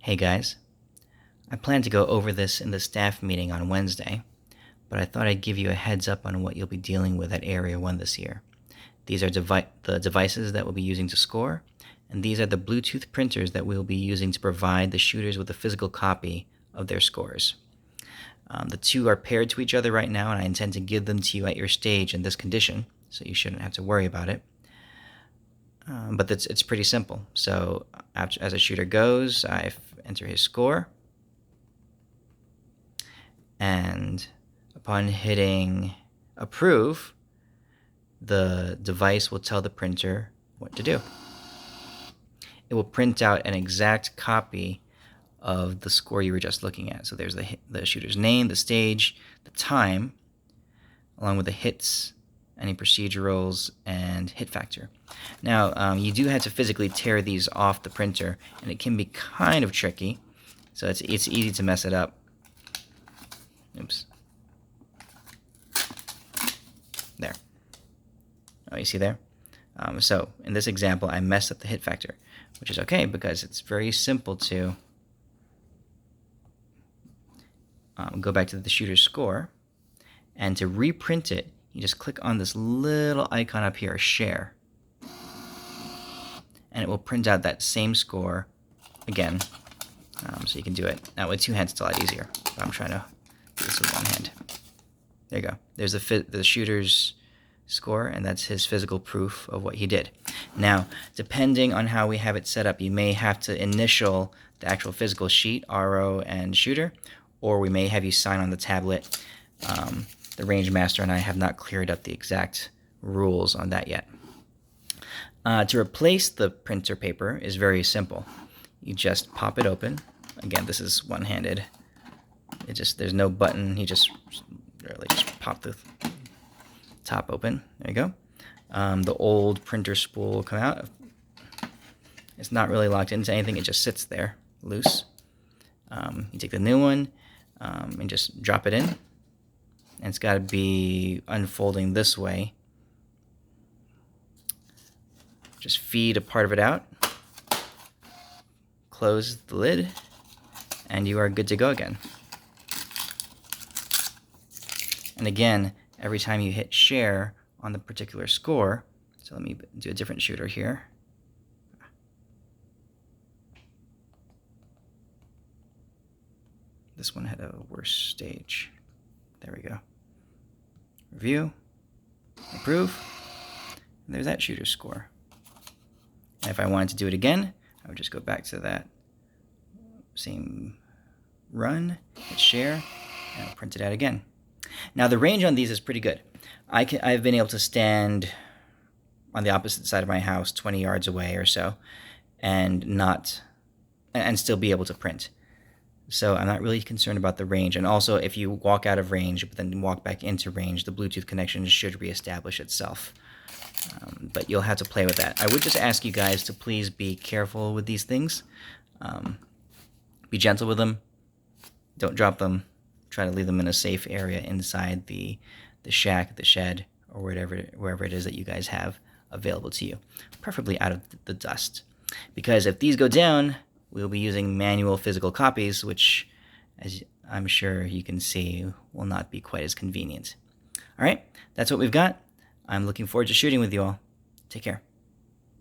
Hey guys, I plan to go over this in the staff meeting on Wednesday, but I thought I'd give you a heads up on what you'll be dealing with at Area 1 this year. These are the devices that we'll be using to score, and these are the Bluetooth printers that we'll be using to provide the shooters with a physical copy of their scores. The two are paired to each other right now, and I intend to give them to you at your stage in this condition, so you shouldn't have to worry about it. But it's pretty simple. So as a shooter goes, I enter his score, and upon hitting approve, the device will tell the printer what to do. It will print out an exact copy of the score you were just looking at. So there's the shooter's name, the stage, the time, along with the hits, any procedurals, and hit factor. Now, you do have to physically tear these off the printer, and it can be kind of tricky, so it's easy to mess it up. Oops. There. Oh, you see there? So in this example, I messed up the hit factor, which is okay because it's very simple to go back to the shooter's score, and to reprint it, you just click on this little icon up here, share, and it will print out that same score again. So you can do it. Now with two hands, it's a lot easier, but I'm trying to do this with one hand. There you go. There's the shooter's score, and that's his physical proof of what he did. Now, depending on how we have it set up, you may have to initial the actual physical sheet, RO and shooter, or we may have you sign on the tablet. The range master and I have not cleared up the exact rules on that yet. To replace the printer paper is very simple. You just pop it open. Again, this is one-handed. There's no button. You just really just pop the top open. There you go. The old printer spool will come out. It's not really locked into anything. It just sits there loose. You take the new one and just drop it in. And it's got to be unfolding this way. Just feed a part of it out. Close the lid. And you are good to go again. And again, every time you hit share on the particular score, so let me do a different shooter here. This one had a worse stage. There we go. Review, approve, and there's that shooter's score. And if I wanted to do it again, I would just go back to that same run, hit share, and I'll print it out again. Now the range on these is pretty good. I've been able to stand on the opposite side of my house, 20 yards away or so, and still be able to print. So I'm not really concerned about the range. And also, if you walk out of range but then walk back into range, the Bluetooth connection should reestablish itself. But you'll have to play with that. I would just ask you guys to please be careful with these things. Be gentle with them. Don't drop them. Try to leave them in a safe area inside the shack, the shed, or wherever it is that you guys have available to you. Preferably out of the dust. Because if these go down, we'll be using manual physical copies, which, as I'm sure you can see, will not be quite as convenient. All right, that's what we've got. I'm looking forward to shooting with you all. Take care.